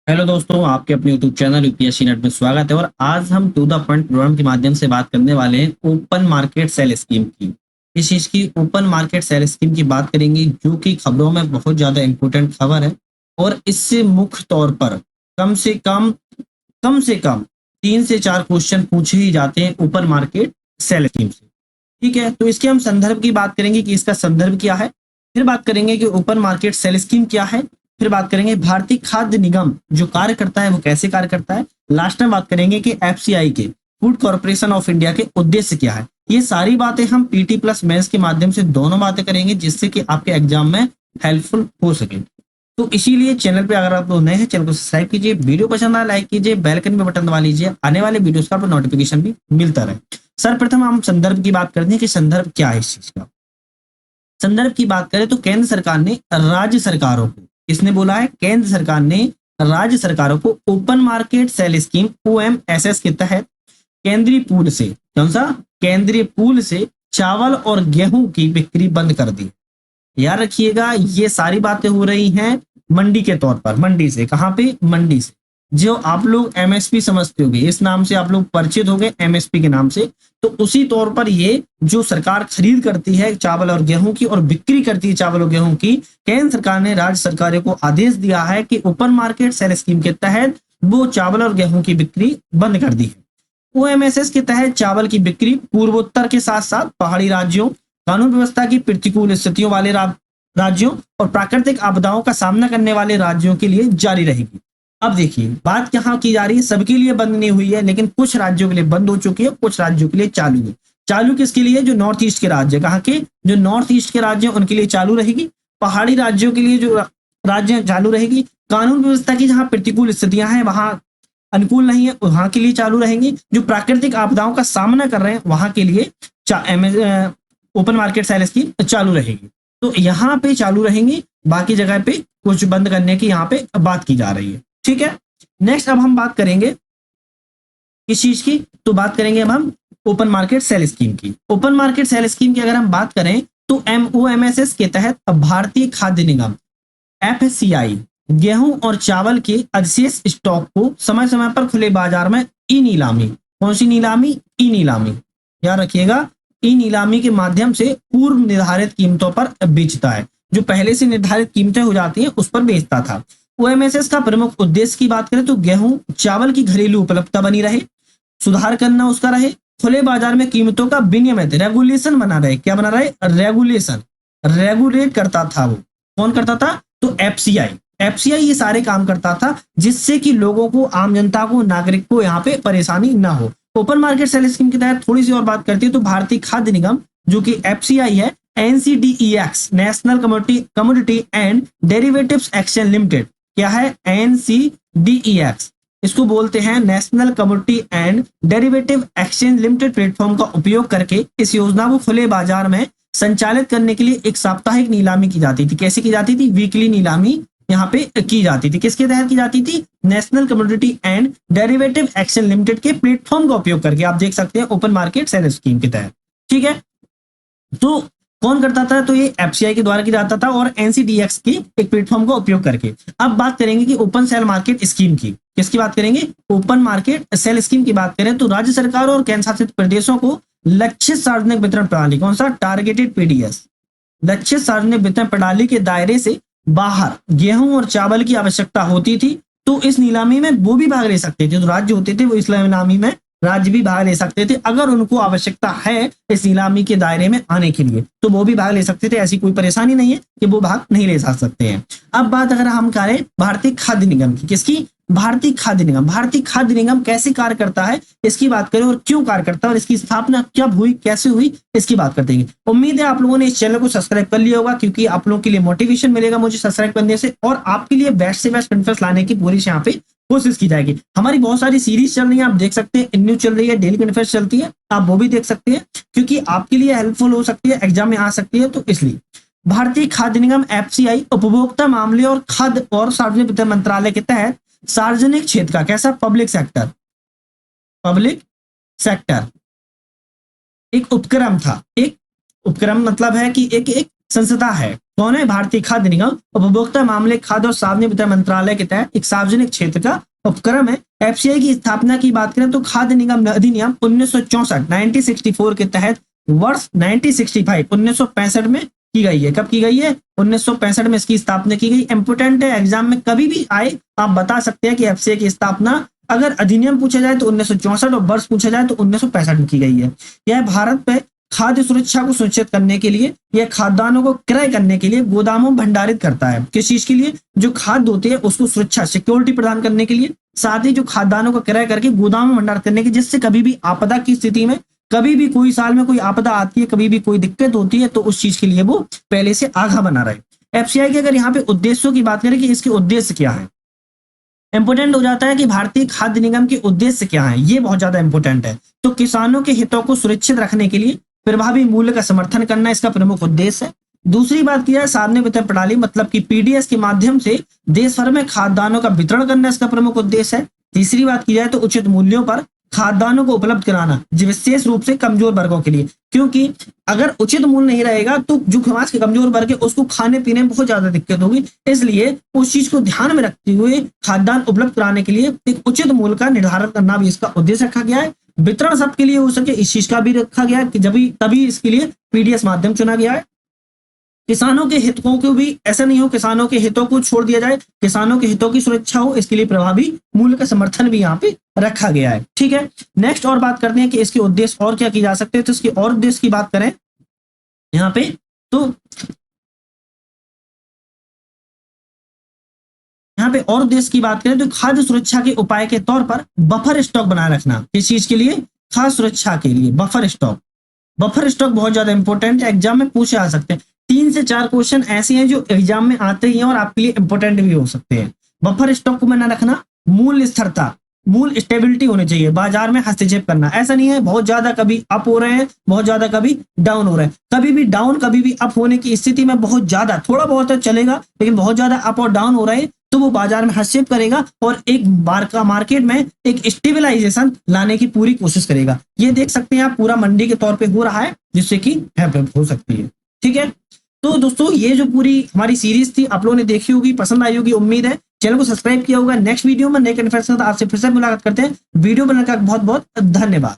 Hello दोस्तों, आपके अपने यूट्यूब चैनल यूपीएससी नेट में स्वागत है। और आज हम टू द पॉइंट प्रोग्राम के माध्यम से बात करने वाले हैं ओपन मार्केट सेल स्कीम की। इस चीज की ओपन मार्केट सेल स्कीम की बात करेंगे, जो कि खबरों में बहुत ज्यादा इंपॉर्टेंट खबर है। और इससे मुख्य तौर पर कम से कम 3 से 4 क्वेश्चन पूछे ही जाते हैं ओपन मार्केट सेल स्कीम से। ठीक है, तो इसके हम संदर्भ की बात करेंगे कि इसका संदर्भ क्या है। फिर बात करेंगे कि ओपन मार्केट सेल स्कीम क्या है। फिर बात करेंगे भारतीय खाद्य निगम जो कार्य करता है वो कैसे कार्य करता है। लास्ट में बात करेंगे कि एफसीआई के फूड कॉर्पोरेशन ऑफ इंडिया के उद्देश्य क्या है। ये सारी बातें हम पीटी प्लस मेंस के माध्यम से दोनों बातें करेंगे, जिससे कि आपके एग्जाम में हेल्पफुल हो सके। तो इसीलिए चैनल पे अगर आप लोग नए हैं, चैनल को सब्सक्राइब कीजिए, वीडियो पसंद आए लाइक कीजिए, बेल आइकन पे बटन दबा लीजिए, आने वाले वीडियोस का आपको नोटिफिकेशन भी मिलता रहे। सर्वप्रथम हम संदर्भ की बात करते हैं कि संदर्भ क्या है इस चीज का। संदर्भ की बात करें तो केंद्र सरकार ने राज्य सरकारों को, किसने बोला है, केंद्र सरकार ने राज्य सरकारों को ओपन मार्केट सेल स्कीम ओएमएसएस के तहत केंद्रीय पूल से, कौन सा, केंद्रीय पूल से चावल और गेहूं की बिक्री बंद कर दी। याद रखिएगा, ये सारी बातें हो रही हैं मंडी के तौर पर। मंडी से, कहां पे, मंडी से। जो आप लोग एमएसपी समझते होंगे, इस नाम से आप लोग परिचित हो गए एमएसपी के नाम से। तो उसी तौर पर ये जो सरकार खरीद करती है चावल और गेहूं की और बिक्री करती है चावल और गेहूं की, केंद्र सरकार ने राज्य सरकारों को आदेश दिया है कि ओपन मार्केट सेल स्कीम के तहत वो चावल और गेहूं की बिक्री बंद कर दी है। ओएमएसएस के तहत चावल की बिक्री पूर्वोत्तर के साथ साथ पहाड़ी राज्यों, कानून व्यवस्था की प्रतिकूल स्थितियों वाले राज्यों और प्राकृतिक आपदाओं का सामना करने वाले राज्यों के लिए जारी रहेगी। अब देखिए, बात कहाँ की जा रही है, सबके लिए बंद नहीं हुई है, लेकिन कुछ राज्यों के लिए बंद हो चुकी है, कुछ राज्यों के लिए चालू है। चालू किसके लिए, जो नॉर्थ ईस्ट के राज्य, कहाँ के, जो नॉर्थ ईस्ट के राज्य हैं उनके लिए चालू रहेगी। पहाड़ी राज्यों के लिए जो राज्य चालू रहेगी। कानून व्यवस्था की जहां प्रतिकूल स्थितियां हैं, वहां अनुकूल नहीं है, वहां के लिए चालू रहेंगी। जो प्राकृतिक आपदाओं का सामना कर रहे हैं वहां के लिए ओपन मार्केट सेल स्कीम चालू रहेगी। तो यहाँ पे चालू रहेंगी, बाकी जगह पे कुछ बंद करने की यहाँ पे बात की जा रही है। ठीक है, नेक्स्ट अब हम बात करेंगे किस चीज की, तो बात करेंगे अब हम ओपन मार्केट सेल स्कीम की। ओपन मार्केट सेल स्कीम की अगर हम बात करें तो एमओएमएसएस के तहत भारतीय खाद्य निगम एफसीआई गेहूं और चावल के अधिशेष स्टॉक को समय समय पर खुले बाजार में ई नीलामी, कौन सी नीलामी, ई नीलामी, याद रखिएगा, ई नीलामी के माध्यम से पूर्व निर्धारित कीमतों पर बेचता है। जो पहले से निर्धारित कीमतें हो जाती हैं उस पर बेचता था। ओएमएसएस का प्रमुख उद्देश्य की बात करें तो गेहूं चावल की घरेलू उपलब्धता बनी रहे, सुधार करना उसका रहे, खुले बाजार में कीमतों का विनियमित रेगुलेशन बना रहे। क्या बना रहे, रेगुलेशन, रेगुलेट करता था वो, कौन करता था, तो एफसीआई। एफसीआई ये सारे काम करता था जिससे कि लोगों को, आम जनता को, नागरिक को यहाँ पे परेशानी ना हो। ओपन मार्केट सेल स्कीम के तहत थोड़ी सी और बात करती है तो भारतीय खाद्य निगम जो कि एफसीआई है, NCDEX national commodity and derivatives exchange limited, क्या है, एनसीडीईएक्स, इसको बोलते हैं national commodity and derivative exchange limited, platform का उपयोग करके इस योजना को खुले बाजार में संचालित करने के लिए एक साप्ताहिक नीलामी की जाती थी। कैसे की जाती थी, वीकली नीलामी यहाँ पे की जाती थी। किसके तहत की जाती थी, national commodity and derivative exchange limited के प्लेटफॉर्म का उपयोग करके, आप देख सकते हैं ओपन मार्केट सेल स्कीम के तहत। ठीक है, तो कौन करता था, तो ये एफसीआई के द्वारा किया जाता था और एनसीडीएक्स की एक प्लेटफॉर्म का उपयोग करके। अब बात करेंगे कि ओपन सेल मार्केट स्कीम की, किसकी बात करेंगे, ओपन मार्केट सेल स्कीम की बात करें तो राज्य सरकारों और केंद्र शासित प्रदेशों को लक्षित सार्वजनिक वितरण प्रणाली, कौन सा, टारगेटेड पीडीएस, लक्षित सार्वजनिक वितरण प्रणाली के दायरे से बाहर गेहूं और चावल की आवश्यकता होती थी तो इस नीलामी में वो भी भाग ले सकते थे। जो राज्य होते थे वो इस नीलामी में राज्य भी भाग ले सकते थे, अगर उनको आवश्यकता है इस नीलामी के दायरे में आने के लिए तो वो भी भाग ले सकते थे। ऐसी कोई परेशानी नहीं है कि वो भाग नहीं ले सकते हैं। अब बात अगर हम करें भारतीय खाद्य निगम की, किसकी, भारतीय खाद्य निगम। भारतीय खाद्य निगम कैसे कार्य करता है इसकी बात करें और क्यों कार्य करता है और इसकी स्थापना कब हुई, कैसे हुई, इसकी बात करते हैं। उम्मीद है आप लोगों ने इस चैनल को सब्सक्राइब कर लिया होगा, क्योंकि आप लोगों के लिए मोटिवेशन मिलेगा मुझे सब्सक्राइब करने से, और आपके लिए बेस्ट से बेस्ट कंटेंट लाने की पूरी यहाँ पे कोशिश की जाएगी। हमारी बहुत सारी सीरीज चल रही है, आप देख सकते हैं, न्यू चल रही है, डेली कंटेंट चलती है, आप वो भी देख सकते हैं, क्योंकि आपके लिए हेल्पफुल हो सकती है, एग्जाम में आ सकती है। तो इसलिए भारतीय खाद्य निगम एफसीआई उपभोक्ता मामले और खाद्य और सार्वजनिक वितरण मंत्रालय के तहत सार्वजनिक क्षेत्र का, कैसा, पब्लिक सेक्टर, पब्लिक सेक्टर एक उपक्रम था। एक उपक्रम मतलब है कि एक संस्था है। कौन है? भारतीय खाद्य निगम उपभोक्ता मामले, खाद्य और सार्वजनिक वितरण मंत्रालय के तहत एक सार्वजनिक क्षेत्र का उपक्रम है। एफसीआई की स्थापना की बात करें तो खाद्य निगम अधिनियम 1964 1964 के तहत वर्ष 1965 में की गई है। कब की गई है? 1965 में इसकी स्थापना की गई। इंपोर्टेंट है, एग्जाम में कभी भी आए आप बता सकते हैं कि एफसीआई की स्थापना अगर अधिनियम पूछा जाए तो 1964 और वर्ष पूछा जाए तो 1965 में की गई है। यह भारत पे खाद्य सुरक्षा को सुनिश्चित करने के लिए, यह खाद्यान्नों को क्रय करने के लिए गोदामों में भंडारित करता है। किस चीज के लिए? जो खाद्य होती है उसको सुरक्षा, सिक्योरिटी प्रदान करने के लिए, साथ ही जो खाद्यान्नों को क्रय करके गोदामों में भंडारित करने के, जिससे कभी भी आपदा की स्थिति में, कभी भी कोई साल में कोई आपदा आती है, कभी भी कोई दिक्कत होती है तो उस चीज के लिए वो पहले से आगाह बना रहे। एफसीआई के अगर यहाँ पे उद्देश्यों की बात करें कि इसके उद्देश्य क्या है, इंपोर्टेंट हो जाता है कि भारतीय खाद्य निगम के उद्देश्य क्या है, ये बहुत ज्यादा इंपोर्टेंट है। तो किसानों के हितों को सुरक्षित रखने के लिए प्रभावी मूल्य का समर्थन करना इसका प्रमुख उद्देश्य है। दूसरी बात किया है सार्वजनिक वितरण प्रणाली मतलब कि पीडीएस के माध्यम से देश भर में खाद्यान्नों का वितरण करना इसका प्रमुख उद्देश्य है। तीसरी बात की जाए तो उचित मूल्यों पर खाद्यान्नों को उपलब्ध कराना, विशेष रूप से कमजोर वर्गों के लिए, क्योंकि अगर उचित मूल्य नहीं रहेगा तो जो समाज के कमजोर वर्ग है उसको खाने पीने में बहुत ज्यादा दिक्कत होगी। इसलिए उस चीज को ध्यान में रखते हुए खाद्यान्न उपलब्ध कराने के लिए एक उचित मूल्य का निर्धारण करना भी इसका उद्देश्य रखा गया है। वितरण सबके लिए हो सके इस चीज का भी रखा गया है कि तभी इसके लिए पीडीएस माध्यम चुना गया है। किसानों के हितों को भी ऐसा नहीं हो किसानों के हितों को छोड़ दिया जाए, किसानों के हितों की सुरक्षा हो, इसके लिए प्रभावी मूल्य का समर्थन भी यहाँ पे रखा गया है। ठीक है, नेक्स्ट और बात करते हैं कि इसके उद्देश्य और क्या की जा सकते हैं। तो इसके और उद्देश्य की बात करें यहाँ पे तो यहाँ पे और उद्देश्य की बात करें तो खाद्य सुरक्षा के उपाय के तौर पर बफर स्टॉक बनाए रखना। किस चीज के लिए? खाद्य सुरक्षा के लिए बफर स्टॉक। बफर स्टॉक बहुत ज्यादा इंपॉर्टेंट है, एग्जाम में पूछे आ सकते हैं। 3 से 4 क्वेश्चन ऐसे हैं जो एग्जाम में आते ही हैं और आपके लिए इंपॉर्टेंट भी हो सकते हैं। बफर स्टॉक को बनाए रखना, मूल्य स्थिरता, मूल स्टेबिलिटी होनी चाहिए, बाजार में हस्तक्षेप करना। ऐसा नहीं है बहुत ज्यादा कभी अप हो रहे हैं, बहुत ज्यादा कभी डाउन हो रहे हैं। कभी भी डाउन कभी भी अप होने की स्थिति में बहुत ज्यादा थोड़ा बहुत तो चलेगा, लेकिन बहुत ज्यादा अप और डाउन हो रहे हैं तो वो बाजार में हस्तक्षेप करेगा और एक बार का मार्केट में एक स्टेबलाइजेशन लाने की पूरी कोशिश करेगा। ये देख सकते हैं आप पूरा मंडी के तौर पे हो रहा है जिससे कि हेल्प हो सकती है। ठीक है, तो दोस्तों ये जो पूरी हमारी सीरीज थी आप लोगों ने देखी होगी, पसंद आई होगी, उम्मीद है। चैनल को सब्सक्राइब किया होगा। नेक्स्ट वीडियो में नए इन्फॉर्मेशन आपसे फिर से मुलाकात करते हैं। वीडियो बनाने का बहुत बहुत धन्यवाद।